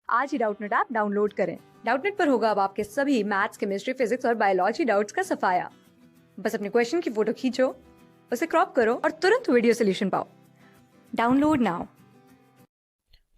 आज ही Doubtnut app download करें। Doubtnut पर होगा अब आपके सभी मैथ्स, केमिस्ट्री, फिजिक्स और बायोलॉजी डाउट्स का सफाया। बस अपने क्वेश्चन की फोटो खींचो, उसे क्रॉप करो और तुरंत वीडियो सोल्यूशन पाओ। Download now.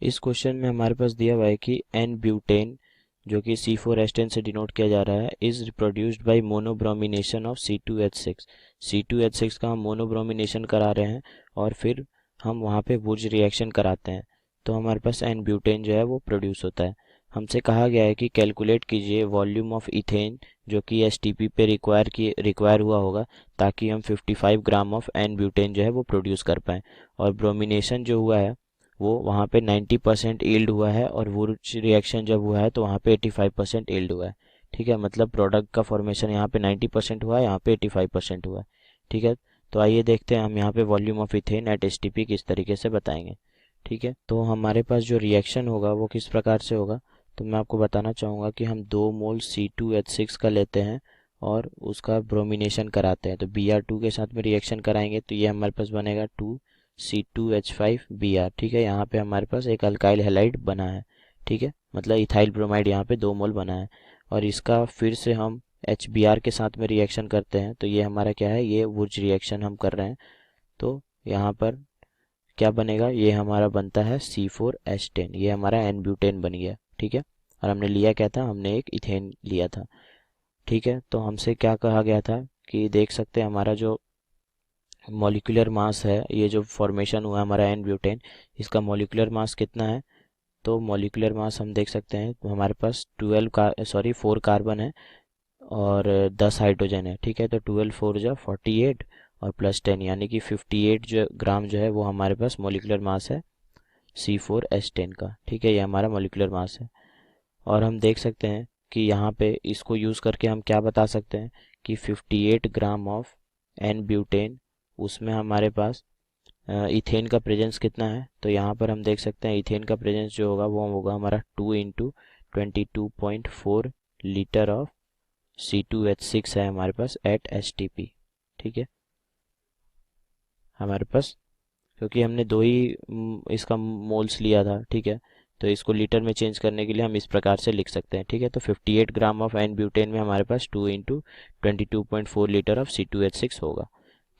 इस क्वेश्चन में हमारे पास दिया हुआ है कि एन ब्यूटेन जो कि C4H10 से डिनोट किया जा रहा है is reproduced by monobromination of C2H6। C2H6 का हम मोनोब्रोमिनेशन करा रहे हैं और फिर हम वहाँ पे वुर्ज रिएक्शन कराते हैं तो हमारे पास एन ब्यूटेन जो है वो प्रोड्यूस होता है। हमसे कहा गया है कि कैलकुलेट कीजिए वॉल्यूम ऑफ इथेन जो कि STP पे रिक्वायर हुआ होगा ताकि हम 55 ग्राम ऑफ एन ब्यूटेन जो है वो प्रोड्यूस कर पाएँ। और ब्रोमिनेशन जो हुआ है वो वहाँ पे 90% ईल्ड हुआ है और वुर्ज रिएक्शन जब हुआ है तो वहाँ पे 85% ईल्ड हुआ है। ठीक है, मतलब प्रोडक्ट का फॉर्मेशन यहाँ पे 90% हुआ है, यहाँ पे 85% हुआ है। ठीक है, तो आइए देखते हैं हम यहाँ पे volume of ethane at STP किस तरीके से बताएंगे। ठीक है, तो हमारे पास जो रिएक्शन होगा वो किस प्रकार से होगा, तो मैं आपको बताना चाहूँगा कि हम 2 मोल C2H6 का लेते हैं और उसका ब्रोमिनेशन कराते हैं। तो Br2 के साथ में रिएक्शन कराएंगे तो ये हमारे पास बनेगा 2C2H5Br। ठीक है, यहाँ पे हमारे पास एक अल्काइल हैलाइड बना है। ठीक है, मतलब इथाइल ब्रोमाइड यहाँ पे 2 मोल बना है और इसका फिर से हम HBr के साथ में रिएक्शन करते हैं तो ये हमारा क्या है, ये वुर्ज रिएक्शन हम कर रहे हैं। तो यहाँ पर क्या बनेगा, ये हमारा बनता है C4H10, ये हमारा एन ब्यूटेन बन गया। ठीक है, और हमने लिया क्या था, हमने एक इथेन लिया था। ठीक है, तो हमसे क्या कहा गया था कि देख सकते हैं हमारा जो मॉलिक्यूलर मास है, ये जो फॉर्मेशन हुआ हमारा एन ब्यूटेन, इसका मॉलिक्यूलर मास कितना है। तो मॉलिक्यूलर मास हम देख सकते हैं तो हमारे पास 4 कार्बन है और 10 हाइड्रोजन है। ठीक है, तो 12 4 जा 48 और प्लस 10 यानी कि 58 जो ग्राम जो है वो हमारे पास मॉलिक्यूलर मास है C4H10 का। ठीक है, ये हमारा मॉलिक्यूलर मास है और हम देख सकते हैं कि यहाँ पे इसको यूज़ करके हम क्या बता सकते हैं कि 58 ग्राम ऑफ एन ब्यूटेन, उसमें हमारे पास इथेन का प्रेजेंस कितना है। तो यहाँ पर हम देख सकते हैं इथेन का प्रेजेंस जो होगा वो होगा हमारा 2 इंटू 22.4 लीटर ऑफ C2H6 है हमारे पास एट STP। ठीक है, हमारे पास क्योंकि हमने दो ही इसका मोल्स लिया था। ठीक है, तो इसको लीटर में चेंज करने के लिए हम इस प्रकार से लिख सकते हैं। ठीक है, तो 58 ग्राम ऑफ एन ब्यूटेन में हमारे पास 2 इंटू 22.4 लीटर ऑफ C2H6 होगा।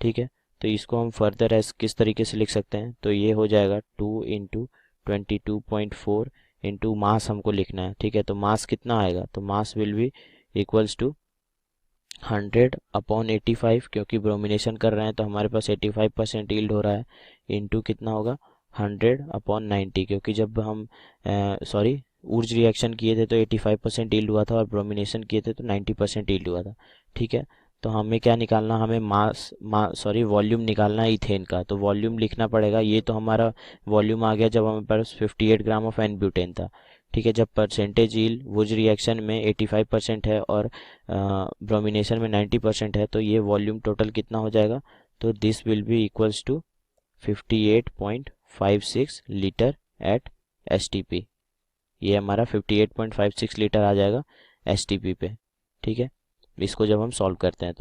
ठीक है, तो इसको हम फर्दर एस किस तरीके से लिख सकते हैं, तो ये हो जाएगा 2 इंटू 22.4 इंटू मास हमको लिखना है। ठीक है, तो मास कितना आएगा, तो mass will be equals to 100/85 क्योंकि ब्रोमिनेशन कर रहे हैं तो हमारे पास 85% यील्ड हो रहा है, इंटू कितना होगा 100/90 क्योंकि जब हम ऊर्ज रिएक्शन किए थे तो 85% यील्ड हुआ था और ब्रोमिनेशन किए थे तो 90% यील्ड हुआ था। ठीक है, तो हमें क्या निकालना, हमें वॉल्यूम निकालना है इथेन का, तो वॉल्यूम लिखना पड़ेगा। ये तो हमारा वॉल्यूम आ गया जब हमारे पास 58 ग्राम ऑफ एन ब्यूटेन था। ठीक है, जब परसेंटेज यील्ड वुर्ज रिएक्शन में 85% है और ब्रोमिनेशन में 90% है तो ये वॉल्यूम टोटल कितना हो जाएगा, तो this will be equals to 58.56 litre at STP। ये हमारा 58.56 लीटर आ जाएगा STP पे। ठीक है, इसको जब हम सॉल्व करते हैं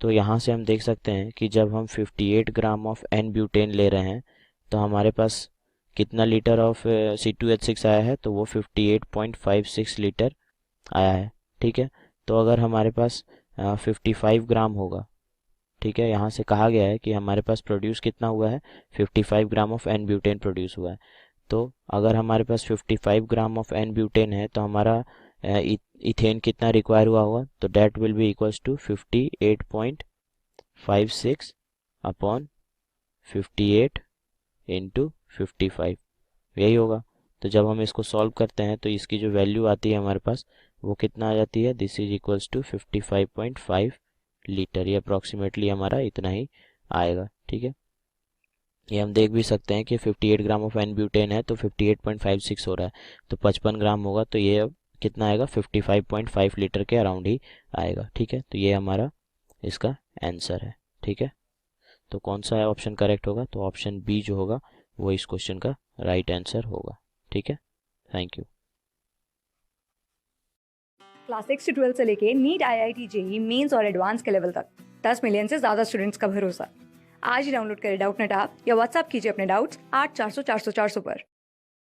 तो यहाँ से हम देख सकते हैं कि जब हम 58 ग्राम ऑफ एन ब्यूटेन ले रहे हैं तो हमारे पास कितना लीटर ऑफ C2H6 आया है, तो वो 58.56 लीटर आया है। ठीक है, तो अगर हमारे पास 55 ग्राम होगा, ठीक है, यहाँ से कहा गया है कि हमारे पास प्रोड्यूस कितना हुआ है, 55 gram of n butane produce हुआ है। तो अगर हमारे पास 55 ग्राम ऑफ एन ब्यूटेन है तो हमारा इथेन कितना रिक्वायर हुआ होगा, तो that will be equals to 58.56 upon 58 into 55, यही होगा। तो जब हम इसको सॉल्व करते हैं तो इसकी जो वैल्यू आती है हमारे पास वो कितना आ जाती है, this is equals to 55.5 litre. ये अप्रॉक्सीमेटली हमारा इतना ही आएगा। ठीक है, ये हम देख भी सकते हैं कि 58 ग्राम ऑफ एन ब्यूटेन है तो 58.56 हो रहा है, तो 55 ग्राम होगा तो ये अब कितना आएगा, 55.5 लीटर के अराउंड ही आएगा। ठीक है, तो ये हमारा इसका आंसर है। ठीक है, तो कौन सा ऑप्शन करेक्ट होगा, तो ऑप्शन बी जो होगा वो इस क्वेश्चन का राइट आंसर होगा। ठीक है, थैंक यू। क्लास 6 से 12 से लेके नीट, IIT, JEE मेंस और एडवांस के लेवल तक 10 मिलियन से ज्यादा स्टूडेंट्स का भरोसा। आज ही डाउनलोड करें डाउटनेट ऐप या व्हाट्सएप कीजिए अपने डाउट्स 8400 400 400 पर।